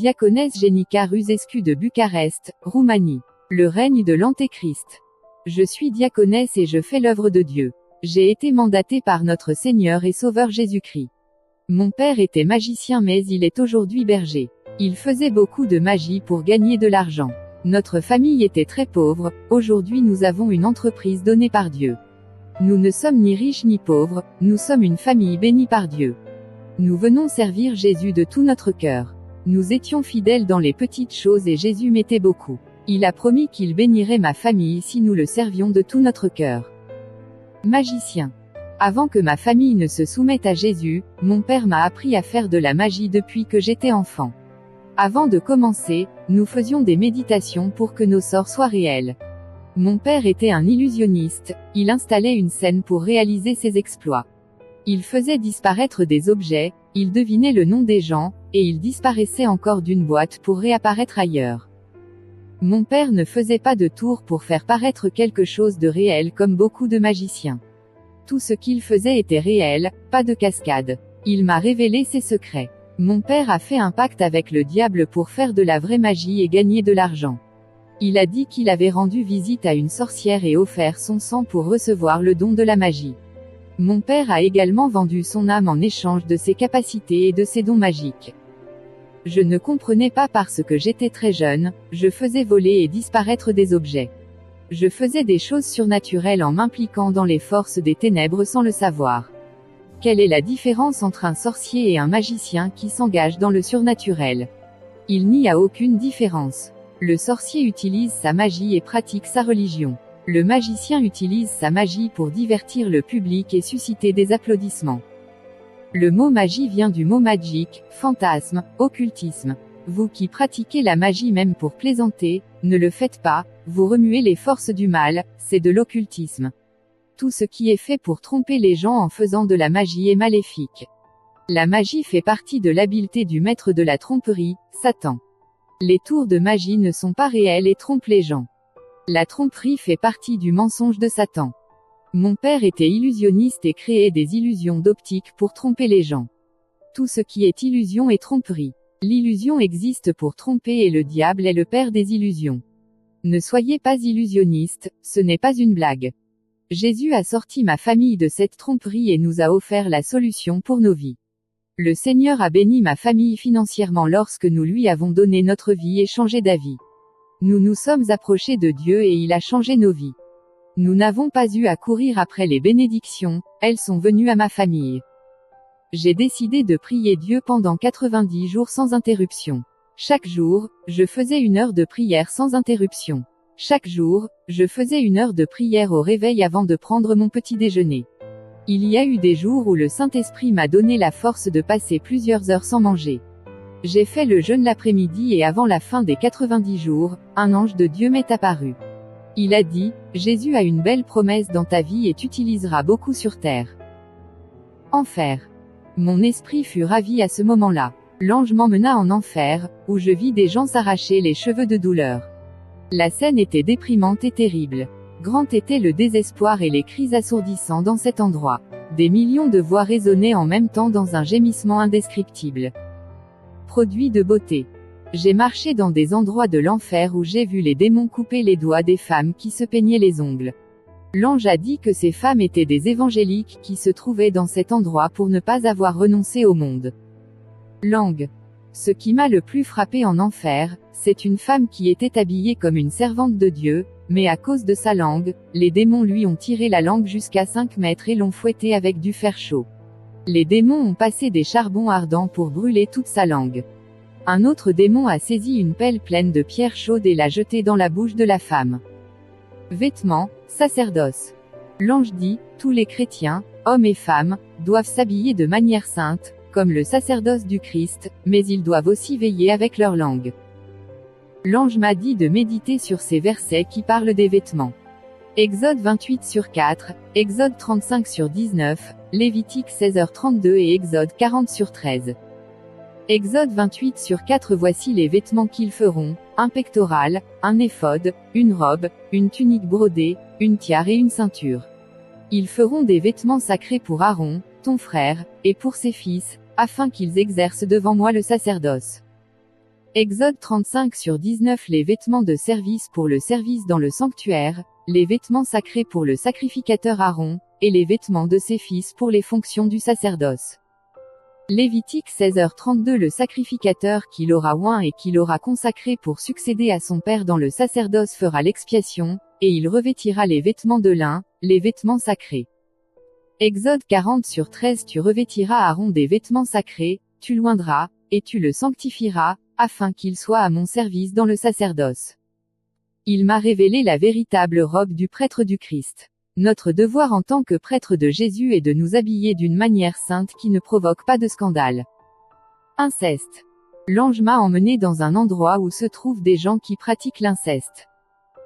Diaconesse Jenica Rusescu de Bucarest, Roumanie. Le règne de l'Antéchrist. Je suis diaconesse et je fais l'œuvre de Dieu. J'ai été mandatée par notre Seigneur et Sauveur Jésus-Christ. Mon père était magicien mais il est aujourd'hui berger. Il faisait beaucoup de magie pour gagner de l'argent. Notre famille était très pauvre, aujourd'hui nous avons une entreprise donnée par Dieu. Nous ne sommes ni riches ni pauvres, nous sommes une famille bénie par Dieu. Nous venons servir Jésus de tout notre cœur. Nous étions fidèles dans les petites choses et Jésus m'aimait beaucoup. Il a promis qu'il bénirait ma famille si nous le servions de tout notre cœur. Magicien. Avant que ma famille ne se soumette à Jésus, mon père m'a appris à faire de la magie depuis que j'étais enfant. Avant de commencer, nous faisions des méditations pour que nos sorts soient réels. Mon père était un illusionniste, il installait une scène pour réaliser ses exploits. Il faisait disparaître des objets, il devinait le nom des gens, et il disparaissait encore d'une boîte pour réapparaître ailleurs. Mon père ne faisait pas de tour pour faire paraître quelque chose de réel comme beaucoup de magiciens. Tout ce qu'il faisait était réel, pas de cascade. Il m'a révélé ses secrets. Mon père a fait un pacte avec le diable pour faire de la vraie magie et gagner de l'argent. Il a dit qu'il avait rendu visite à une sorcière et offert son sang pour recevoir le don de la magie. Mon père a également vendu son âme en échange de ses capacités et de ses dons magiques. Je ne comprenais pas parce que j'étais très jeune, je faisais voler et disparaître des objets. Je faisais des choses surnaturelles en m'impliquant dans les forces des ténèbres sans le savoir. Quelle est la différence entre un sorcier et un magicien qui s'engage dans le surnaturel? Il n'y a aucune différence. Le sorcier utilise sa magie et pratique sa religion. Le magicien utilise sa magie pour divertir le public et susciter des applaudissements. Le mot magie vient du mot magic, fantasme, occultisme. Vous qui pratiquez la magie même pour plaisanter, ne le faites pas, vous remuez les forces du mal, c'est de l'occultisme. Tout ce qui est fait pour tromper les gens en faisant de la magie est maléfique. La magie fait partie de l'habileté du maître de la tromperie, Satan. Les tours de magie ne sont pas réels et trompent les gens. La tromperie fait partie du mensonge de Satan. Mon père était illusionniste et créait des illusions d'optique pour tromper les gens. Tout ce qui est illusion est tromperie. L'illusion existe pour tromper et le diable est le père des illusions. Ne soyez pas illusionniste, ce n'est pas une blague. Jésus a sorti ma famille de cette tromperie et nous a offert la solution pour nos vies. Le Seigneur a béni ma famille financièrement lorsque nous lui avons donné notre vie et changé d'avis. Nous nous sommes approchés de Dieu et il a changé nos vies. Nous n'avons pas eu à courir après les bénédictions, elles sont venues à ma famille. J'ai décidé de prier Dieu pendant 90 jours sans interruption. Chaque jour, je faisais 1 heure de prière sans interruption. Chaque jour, je faisais 1 heure de prière au réveil avant de prendre mon petit déjeuner. Il y a eu des jours où le Saint-Esprit m'a donné la force de passer plusieurs heures sans manger. J'ai fait le jeûne l'après-midi et avant la fin des 90 jours, un ange de Dieu m'est apparu. Il a dit, Jésus a une belle promesse dans ta vie et t'utilisera beaucoup sur terre. Enfer. Mon esprit fut ravi à ce moment-là. L'ange m'emmena en enfer, où je vis des gens s'arracher les cheveux de douleur. La scène était déprimante et terrible. Grand était le désespoir et les cris assourdissants dans cet endroit. Des millions de voix résonnaient en même temps dans un gémissement indescriptible. Produit de beauté. J'ai marché dans des endroits de l'enfer où j'ai vu les démons couper les doigts des femmes qui se peignaient les ongles. L'ange a dit que ces femmes étaient des évangéliques qui se trouvaient dans cet endroit pour ne pas avoir renoncé au monde. Langue. Ce qui m'a le plus frappé en enfer, c'est une femme qui était habillée comme une servante de Dieu, mais à cause de sa langue, les démons lui ont tiré la langue jusqu'à 5 mètres et l'ont fouettée avec du fer chaud. Les démons ont passé des charbons ardents pour brûler toute sa langue. Un autre démon a saisi une pelle pleine de pierres chaudes et l'a jetée dans la bouche de la femme. Vêtements, sacerdoce. L'ange dit, tous les chrétiens, hommes et femmes, doivent s'habiller de manière sainte, comme le sacerdoce du Christ, mais ils doivent aussi veiller avec leur langue. L'ange m'a dit de méditer sur ces versets qui parlent des vêtements. Exode 28/4, Exode 35/19, Lévitique 16h32 et Exode 40/13. Exode 28/4. Voici les vêtements qu'ils feront, un pectoral, un éphod, une robe, une tunique brodée, une tiare et une ceinture. Ils feront des vêtements sacrés pour Aaron, ton frère, et pour ses fils, afin qu'ils exercent devant moi le sacerdoce. Exode 35/19. Les vêtements de service pour le service dans le sanctuaire, les vêtements sacrés pour le sacrificateur Aaron, et les vêtements de ses fils pour les fonctions du sacerdoce. Lévitique 16h32. Le sacrificateur qui l'aura oint et qui l'aura consacré pour succéder à son père dans le sacerdoce fera l'expiation, et il revêtira les vêtements de lin, les vêtements sacrés. Exode 40/13. Tu revêtiras Aaron des vêtements sacrés, tu l'oindras, et tu le sanctifieras, afin qu'il soit à mon service dans le sacerdoce. Il m'a révélé la véritable robe du prêtre du Christ. Notre devoir en tant que prêtre de Jésus est de nous habiller d'une manière sainte qui ne provoque pas de scandale. Inceste. L'ange m'a emmené dans un endroit où se trouvent des gens qui pratiquent l'inceste.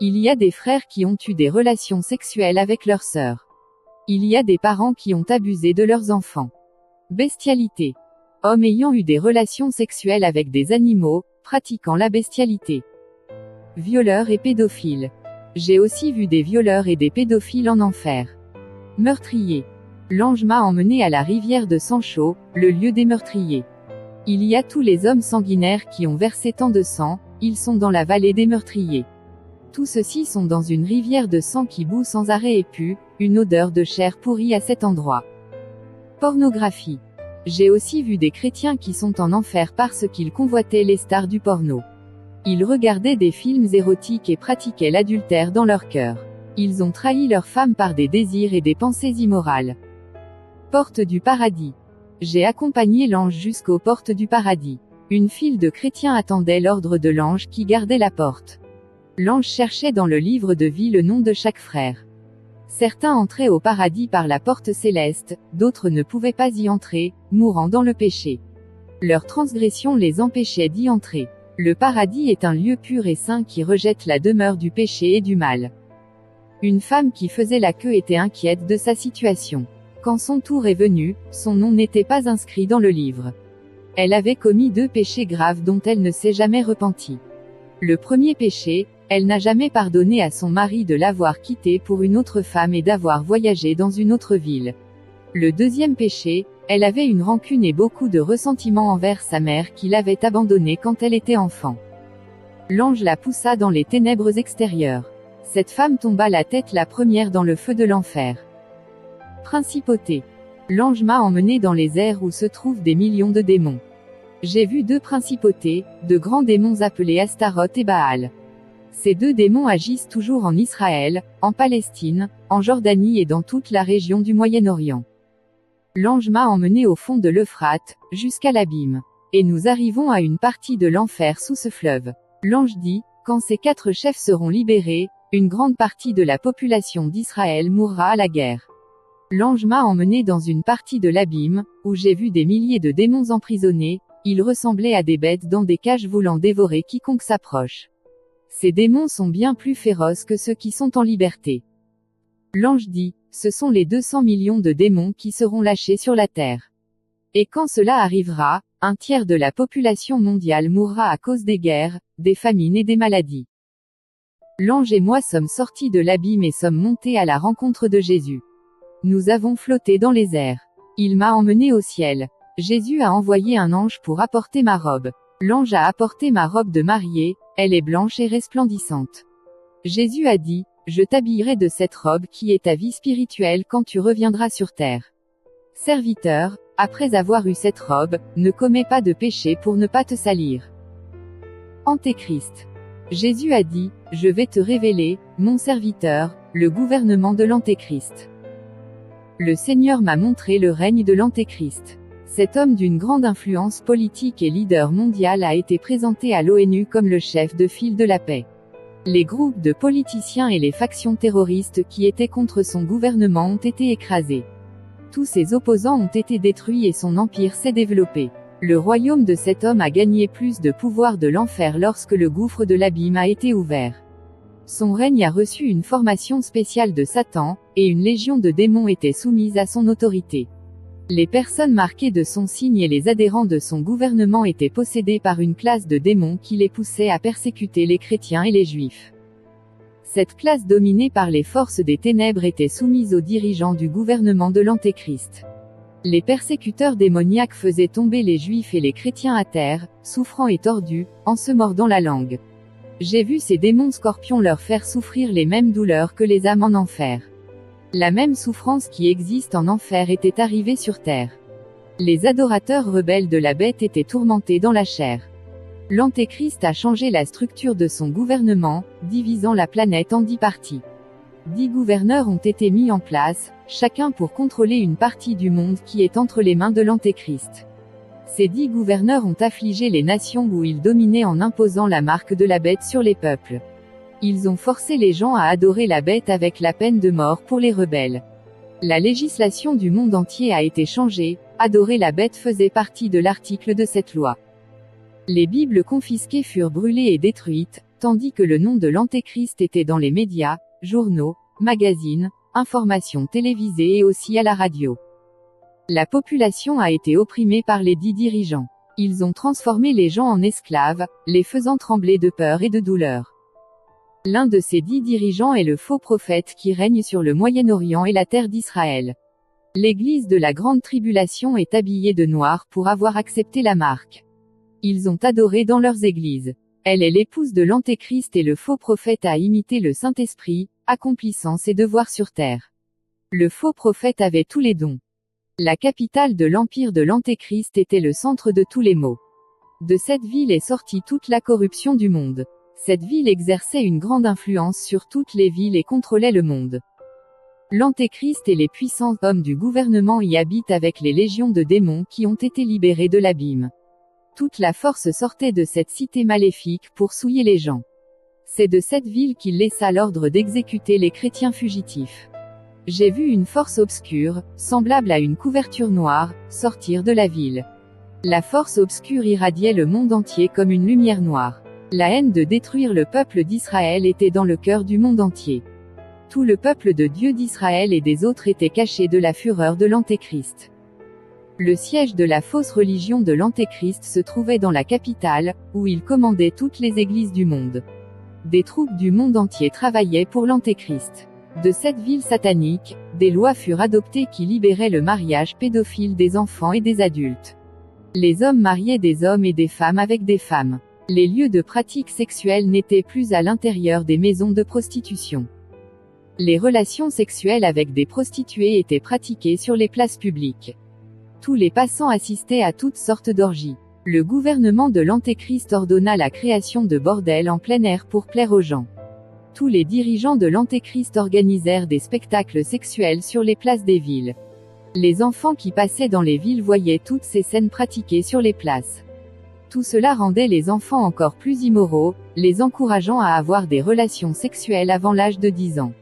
Il y a des frères qui ont eu des relations sexuelles avec leurs sœurs. Il y a des parents qui ont abusé de leurs enfants. Bestialité. Hommes ayant eu des relations sexuelles avec des animaux, pratiquant la bestialité. Violeurs et pédophiles. J'ai aussi vu des violeurs et des pédophiles en enfer. Meurtriers. L'ange m'a emmené à la rivière de sang chaud, le lieu des meurtriers. Il y a tous les hommes sanguinaires qui ont versé tant de sang, ils sont dans la vallée des meurtriers. Tous ceux-ci sont dans une rivière de sang qui bout sans arrêt et pue, une odeur de chair pourrie à cet endroit. Pornographie. J'ai aussi vu des chrétiens qui sont en enfer parce qu'ils convoitaient les stars du porno. Ils regardaient des films érotiques et pratiquaient l'adultère dans leur cœur. Ils ont trahi leurs femmes par des désirs et des pensées immorales. Porte du paradis. J'ai accompagné l'ange jusqu'aux portes du paradis. Une file de chrétiens attendait l'ordre de l'ange qui gardait la porte. L'ange cherchait dans le livre de vie le nom de chaque frère. Certains entraient au paradis par la porte céleste, d'autres ne pouvaient pas y entrer, mourant dans le péché. Leur transgression les empêchait d'y entrer. Le paradis est un lieu pur et saint qui rejette la demeure du péché et du mal. Une femme qui faisait la queue était inquiète de sa situation. Quand son tour est venu, son nom n'était pas inscrit dans le livre. Elle avait commis 2 péchés graves dont elle ne s'est jamais repentie. Le premier péché, elle n'a jamais pardonné à son mari de l'avoir quitté pour une autre femme et d'avoir voyagé dans une autre ville. Le deuxième péché, elle avait une rancune et beaucoup de ressentiment envers sa mère qui l'avait abandonnée quand elle était enfant. L'ange la poussa dans les ténèbres extérieures. Cette femme tomba la tête la première dans le feu de l'enfer. Principauté. L'ange m'a emmené dans les airs où se trouvent des millions de démons. J'ai vu 2 principautés, de grands démons appelés Astaroth et Baal. Ces 2 démons agissent toujours en Israël, en Palestine, en Jordanie et dans toute la région du Moyen-Orient. L'ange m'a emmené au fond de l'Euphrate, jusqu'à l'abîme. Et nous arrivons à une partie de l'enfer sous ce fleuve. L'ange dit, quand ces 4 chefs seront libérés, une grande partie de la population d'Israël mourra à la guerre. L'ange m'a emmené dans une partie de l'abîme, où j'ai vu des milliers de démons emprisonnés, ils ressemblaient à des bêtes dans des cages voulant dévorer quiconque s'approche. Ces démons sont bien plus féroces que ceux qui sont en liberté. L'ange dit, ce sont les 200 millions de démons qui seront lâchés sur la terre. Et quand cela arrivera, 1/3 de la population mondiale mourra à cause des guerres, des famines et des maladies. L'ange et moi sommes sortis de l'abîme et sommes montés à la rencontre de Jésus. Nous avons flotté dans les airs. Il m'a emmené au ciel. Jésus a envoyé un ange pour apporter ma robe. L'ange a apporté ma robe de mariée, elle est blanche et resplendissante. Jésus a dit, je t'habillerai de cette robe qui est ta vie spirituelle quand tu reviendras sur terre. Serviteur, après avoir eu cette robe, ne commets pas de péché pour ne pas te salir. Antéchrist. Jésus a dit, je vais te révéler, mon serviteur, le gouvernement de l'Antéchrist. Le Seigneur m'a montré le règne de l'Antéchrist. Cet homme d'une grande influence politique et leader mondial a été présenté à l'ONU comme le chef de file de la paix. Les groupes de politiciens et les factions terroristes qui étaient contre son gouvernement ont été écrasés. Tous ses opposants ont été détruits et son empire s'est développé. Le royaume de cet homme a gagné plus de pouvoir de l'enfer lorsque le gouffre de l'abîme a été ouvert. Son règne a reçu une formation spéciale de Satan, et une légion de démons était soumise à son autorité. Les personnes marquées de son signe et les adhérents de son gouvernement étaient possédés par une classe de démons qui les poussait à persécuter les chrétiens et les juifs. Cette classe dominée par les forces des ténèbres était soumise aux dirigeants du gouvernement de l'Antéchrist. Les persécuteurs démoniaques faisaient tomber les Juifs et les chrétiens à terre, souffrants et tordus, en se mordant la langue. J'ai vu ces démons scorpions leur faire souffrir les mêmes douleurs que les âmes en enfer. La même souffrance qui existe en enfer était arrivée sur terre. Les adorateurs rebelles de la bête étaient tourmentés dans la chair. L'Antéchrist a changé la structure de son gouvernement, divisant la planète en 10 parties. 10 gouverneurs ont été mis en place, chacun pour contrôler une partie du monde qui est entre les mains de l'Antéchrist. Ces 10 gouverneurs ont affligé les nations où ils dominaient en imposant la marque de la bête sur les peuples. Ils ont forcé les gens à adorer la bête avec la peine de mort pour les rebelles. La législation du monde entier a été changée, adorer la bête faisait partie de l'article de cette loi. Les Bibles confisquées furent brûlées et détruites, tandis que le nom de l'Antéchrist était dans les médias, journaux, magazines, informations télévisées et aussi à la radio. La population a été opprimée par les 10 dirigeants. Ils ont transformé les gens en esclaves, les faisant trembler de peur et de douleur. L'un de ces 10 dirigeants est le faux prophète qui règne sur le Moyen-Orient et la terre d'Israël. L'Église de la Grande Tribulation est habillée de noir pour avoir accepté la marque. Ils ont adoré dans leurs églises. Elle est l'épouse de l'Antéchrist et le faux prophète a imité le Saint-Esprit, accomplissant ses devoirs sur terre. Le faux prophète avait tous les dons. La capitale de l'empire de l'Antéchrist était le centre de tous les maux. De cette ville est sortie toute la corruption du monde. Cette ville exerçait une grande influence sur toutes les villes et contrôlait le monde. L'Antéchrist et les puissants hommes du gouvernement y habitent avec les légions de démons qui ont été libérés de l'abîme. Toute la force sortait de cette cité maléfique pour souiller les gens. C'est de cette ville qu'il laissa l'ordre d'exécuter les chrétiens fugitifs. J'ai vu une force obscure, semblable à une couverture noire, sortir de la ville. La force obscure irradiait le monde entier comme une lumière noire. La haine de détruire le peuple d'Israël était dans le cœur du monde entier. Tout le peuple de Dieu d'Israël et des autres était caché de la fureur de l'Antéchrist. Le siège de la fausse religion de l'Antéchrist se trouvait dans la capitale, où il commandait toutes les églises du monde. Des troupes du monde entier travaillaient pour l'Antéchrist. De cette ville satanique, des lois furent adoptées qui libéraient le mariage pédophile des enfants et des adultes. Les hommes mariaient des hommes et des femmes avec des femmes. Les lieux de pratique sexuelle n'étaient plus à l'intérieur des maisons de prostitution. Les relations sexuelles avec des prostituées étaient pratiquées sur les places publiques. Tous les passants assistaient à toutes sortes d'orgies. Le gouvernement de l'Antéchrist ordonna la création de bordels en plein air pour plaire aux gens. Tous les dirigeants de l'Antéchrist organisèrent des spectacles sexuels sur les places des villes. Les enfants qui passaient dans les villes voyaient toutes ces scènes pratiquées sur les places. Tout cela rendait les enfants encore plus immoraux, les encourageant à avoir des relations sexuelles avant l'âge de 10 ans.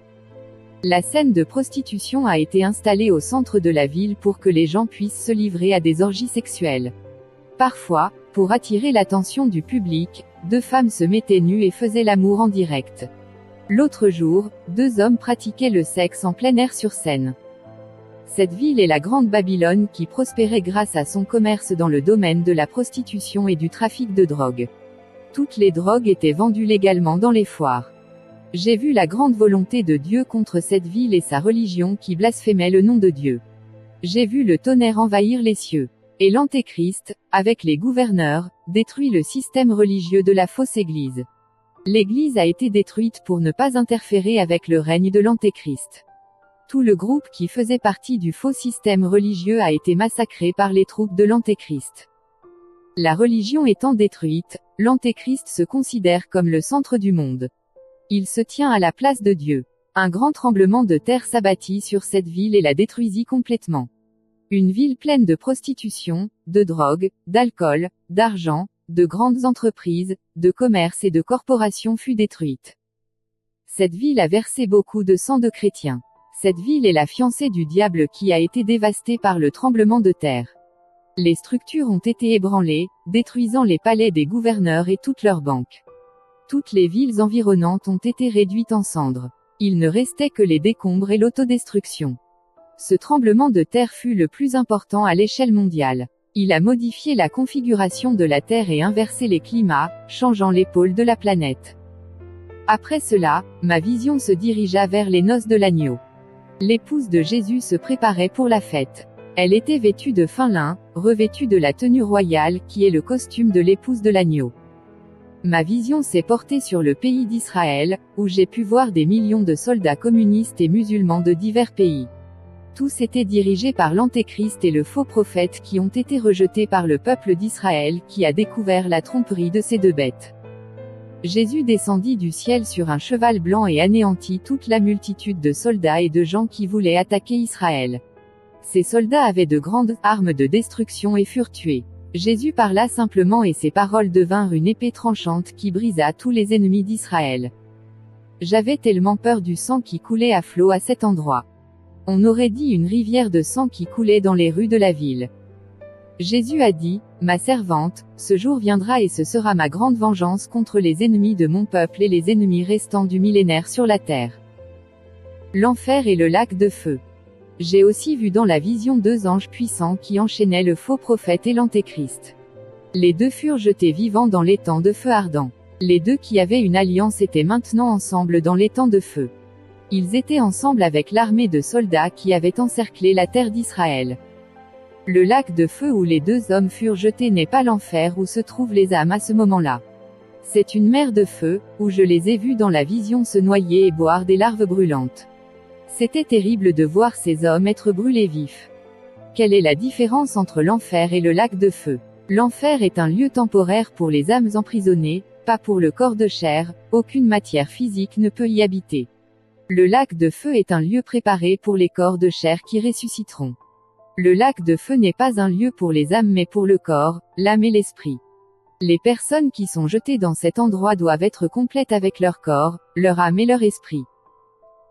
La scène de prostitution a été installée au centre de la ville pour que les gens puissent se livrer à des orgies sexuelles. Parfois, pour attirer l'attention du public, 2 femmes se mettaient nues et faisaient l'amour en direct. L'autre jour, 2 hommes pratiquaient le sexe en plein air sur scène. Cette ville est la Grande Babylone qui prospérait grâce à son commerce dans le domaine de la prostitution et du trafic de drogue. Toutes les drogues étaient vendues légalement dans les foires. J'ai vu la grande volonté de Dieu contre cette ville et sa religion qui blasphémait le nom de Dieu. J'ai vu le tonnerre envahir les cieux. Et l'Antéchrist, avec les gouverneurs, détruit le système religieux de la fausse Église. L'Église a été détruite pour ne pas interférer avec le règne de l'Antéchrist. Tout le groupe qui faisait partie du faux système religieux a été massacré par les troupes de l'Antéchrist. La religion étant détruite, l'Antéchrist se considère comme le centre du monde. Il se tient à la place de Dieu. Un grand tremblement de terre s'abattit sur cette ville et la détruisit complètement. Une ville pleine de prostitution, de drogue, d'alcool, d'argent, de grandes entreprises, de commerce et de corporations fut détruite. Cette ville a versé beaucoup de sang de chrétiens. Cette ville est la fiancée du diable qui a été dévastée par le tremblement de terre. Les structures ont été ébranlées, détruisant les palais des gouverneurs et toutes leurs banques. Toutes les villes environnantes ont été réduites en cendres. Il ne restait que les décombres et l'autodestruction. Ce tremblement de terre fut le plus important à l'échelle mondiale. Il a modifié la configuration de la Terre et inversé les climats, changeant les pôles de la planète. Après cela, ma vision se dirigea vers les noces de l'agneau. L'épouse de Jésus se préparait pour la fête. Elle était vêtue de fin lin, revêtue de la tenue royale, qui est le costume de l'épouse de l'agneau. Ma vision s'est portée sur le pays d'Israël, où j'ai pu voir des millions de soldats communistes et musulmans de divers pays. Tous étaient dirigés par l'Antéchrist et le faux prophète qui ont été rejetés par le peuple d'Israël qui a découvert la tromperie de ces deux bêtes. Jésus descendit du ciel sur un cheval blanc et anéantit toute la multitude de soldats et de gens qui voulaient attaquer Israël. Ces soldats avaient de grandes armes de destruction et furent tués. Jésus parla simplement et ses paroles devinrent une épée tranchante qui brisa tous les ennemis d'Israël. J'avais tellement peur du sang qui coulait à flot à cet endroit. On aurait dit une rivière de sang qui coulait dans les rues de la ville. Jésus a dit, « Ma servante, ce jour viendra et ce sera ma grande vengeance contre les ennemis de mon peuple et les ennemis restants du millénaire sur la terre. » L'enfer et le lac de feu. J'ai aussi vu dans la vision deux anges puissants qui enchaînaient le faux prophète et l'Antéchrist. Les deux furent jetés vivants dans l'étang de feu ardent. Les deux qui avaient une alliance étaient maintenant ensemble dans l'étang de feu. Ils étaient ensemble avec l'armée de soldats qui avaient encerclé la terre d'Israël. Le lac de feu où les deux hommes furent jetés n'est pas l'enfer où se trouvent les âmes à ce moment-là. C'est une mer de feu, où je les ai vus dans la vision se noyer et boire des larves brûlantes. C'était terrible de voir ces hommes être brûlés vifs. Quelle est la différence entre l'enfer et le lac de feu? L'enfer est un lieu temporaire pour les âmes emprisonnées, pas pour le corps de chair, aucune matière physique ne peut y habiter. Le lac de feu est un lieu préparé pour les corps de chair qui ressusciteront. Le lac de feu n'est pas un lieu pour les âmes mais pour le corps, l'âme et l'esprit. Les personnes qui sont jetées dans cet endroit doivent être complètes avec leur corps, leur âme et leur esprit.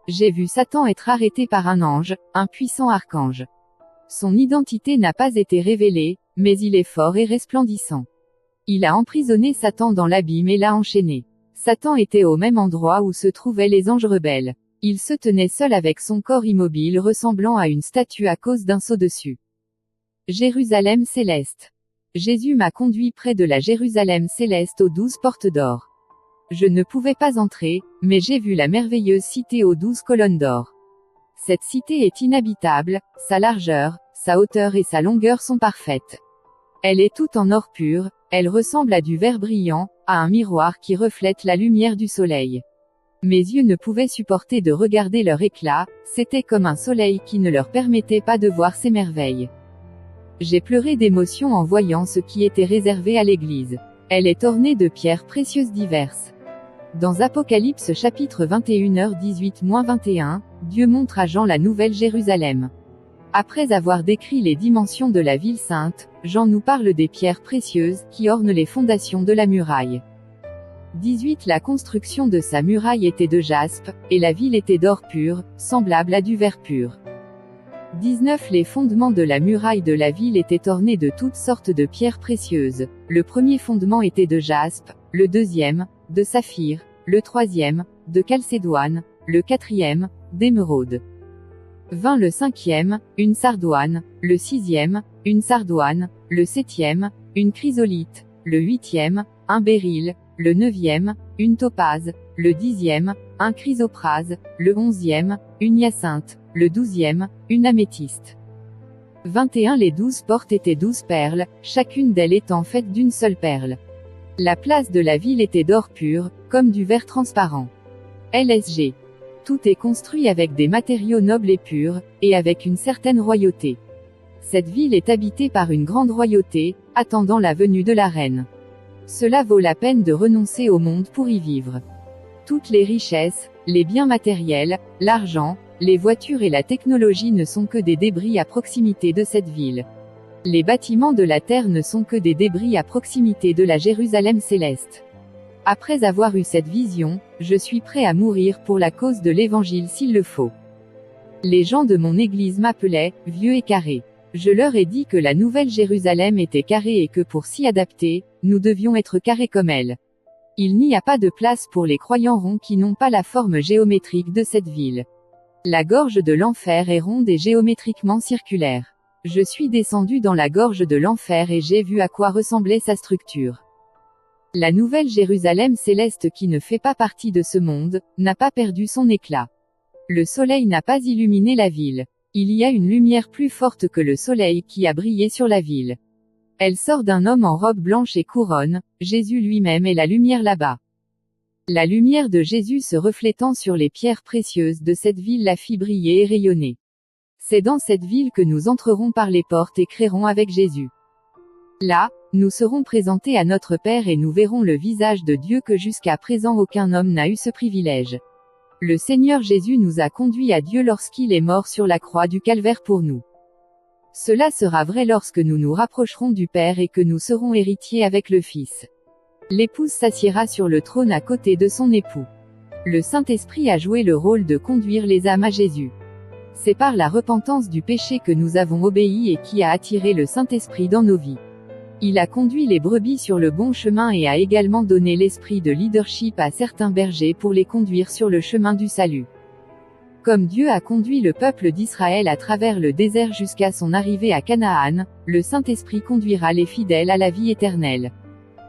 J'ai vu Satan être arrêté par un ange, un puissant archange. Son identité n'a pas été révélée, mais il est fort et resplendissant. Il a emprisonné Satan dans l'abîme et l'a enchaîné. Satan était au même endroit où se trouvaient les anges rebelles. Il se tenait seul avec son corps immobile ressemblant à une statue à cause d'un sceau dessus. Jérusalem céleste. Jésus m'a conduit près de la Jérusalem céleste aux 12 portes d'or. Je ne pouvais pas entrer, mais j'ai vu la merveilleuse cité aux 12 colonnes d'or. Cette cité est inhabitable, sa largeur, sa hauteur et sa longueur sont parfaites. Elle est toute en or pur, elle ressemble à du verre brillant, à un miroir qui reflète la lumière du soleil. Mes yeux ne pouvaient supporter de regarder leur éclat, c'était comme un soleil qui ne leur permettait pas de voir ces merveilles. J'ai pleuré d'émotion en voyant ce qui était réservé à l'Église. Elle est ornée de pierres précieuses diverses. Dans Apocalypse chapitre 21h18-21, Dieu montre à Jean la nouvelle Jérusalem. Après avoir décrit les dimensions de la ville sainte, Jean nous parle des pierres précieuses qui ornent les fondations de la muraille. 18 La construction de sa muraille était de jaspe, et la ville était d'or pur, semblable à du verre pur. 19 Les fondements de la muraille de la ville étaient ornés de toutes sortes de pierres précieuses. Le premier fondement était de jaspe, le deuxième, de saphir, le troisième, de chalcédoine, le quatrième, d'émeraude. 20 Le cinquième, une sardoine, le sixième, une sardoine, le septième, une chrysolite, le huitième, un béryl, le neuvième, une topaze, le dixième, un chrysoprase, le onzième, une hyacinthe, le douzième, une améthyste. 21 Les 12 portes étaient 12 perles, chacune d'elles étant faite d'une seule perle. La place de la ville était d'or pur, comme du verre transparent. LSG. Tout est construit avec des matériaux nobles et purs, et avec une certaine royauté. Cette ville est habitée par une grande royauté, attendant la venue de la reine. Cela vaut la peine de renoncer au monde pour y vivre. Toutes les richesses, les biens matériels, l'argent, les voitures et la technologie ne sont que des débris à proximité de cette ville. Les bâtiments de la terre ne sont que des débris à proximité de la Jérusalem céleste. Après avoir eu cette vision, je suis prêt à mourir pour la cause de l'Évangile s'il le faut. Les gens de mon église m'appelaient « vieux et carré ». Je leur ai dit que la nouvelle Jérusalem était carrée et que pour s'y adapter, nous devions être carrés comme elle. Il n'y a pas de place pour les croyants ronds qui n'ont pas la forme géométrique de cette ville. La gorge de l'enfer est ronde et géométriquement circulaire. Je suis descendu dans la gorge de l'enfer et j'ai vu à quoi ressemblait sa structure. La nouvelle Jérusalem céleste qui ne fait pas partie de ce monde, n'a pas perdu son éclat. Le soleil n'a pas illuminé la ville. Il y a une lumière plus forte que le soleil qui a brillé sur la ville. Elle sort d'un homme en robe blanche et couronne, Jésus lui-même est la lumière là-bas. La lumière de Jésus se reflétant sur les pierres précieuses de cette ville la fit briller et rayonner. C'est dans cette ville que nous entrerons par les portes et créerons avec Jésus. Là, nous serons présentés à notre Père et nous verrons le visage de Dieu que jusqu'à présent aucun homme n'a eu ce privilège. Le Seigneur Jésus nous a conduits à Dieu lorsqu'il est mort sur la croix du Calvaire pour nous. Cela sera vrai lorsque nous nous rapprocherons du Père et que nous serons héritiers avec le Fils. L'épouse s'assiera sur le trône à côté de son époux. Le Saint-Esprit a joué le rôle de conduire les âmes à Jésus. C'est par la repentance du péché que nous avons obéi et qui a attiré le Saint-Esprit dans nos vies. Il a conduit les brebis sur le bon chemin et a également donné l'esprit de leadership à certains bergers pour les conduire sur le chemin du salut. Comme Dieu a conduit le peuple d'Israël à travers le désert jusqu'à son arrivée à Canaan, le Saint-Esprit conduira les fidèles à la vie éternelle.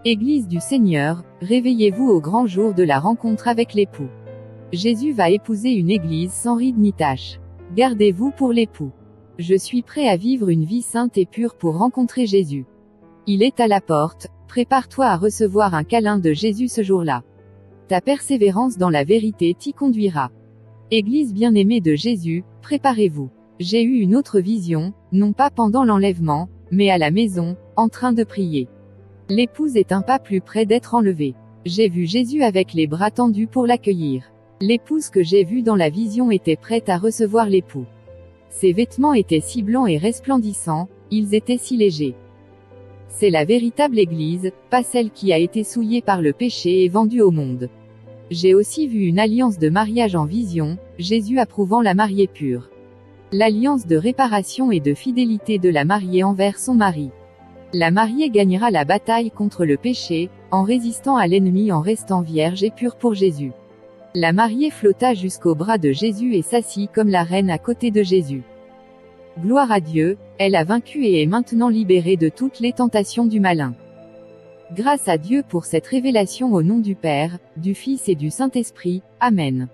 Église du Seigneur, réveillez-vous au grand jour de la rencontre avec l'époux. Jésus va épouser une église sans ride ni tache. Gardez-vous pour l'époux. Je suis prêt à vivre une vie sainte et pure pour rencontrer Jésus. Il est à la porte, prépare-toi à recevoir un câlin de Jésus ce jour-là. Ta persévérance dans la vérité t'y conduira. Église bien-aimée de Jésus, préparez-vous. J'ai eu une autre vision, non pas pendant l'enlèvement, mais à la maison, en train de prier. L'épouse est un pas plus près d'être enlevée. J'ai vu Jésus avec les bras tendus pour l'accueillir. L'épouse que j'ai vue dans la vision était prête à recevoir l'époux. Ses vêtements étaient si blancs et resplendissants, ils étaient si légers. C'est la véritable Église, pas celle qui a été souillée par le péché et vendue au monde. J'ai aussi vu une alliance de mariage en vision, Jésus approuvant la mariée pure. L'alliance de réparation et de fidélité de la mariée envers son mari. La mariée gagnera la bataille contre le péché, en résistant à l'ennemi en restant vierge et pure pour Jésus. La mariée flotta jusqu'au bras de Jésus et s'assit comme la reine à côté de Jésus. Gloire à Dieu, elle a vaincu et est maintenant libérée de toutes les tentations du malin. Grâce à Dieu pour cette révélation au nom du Père, du Fils et du Saint-Esprit. Amen.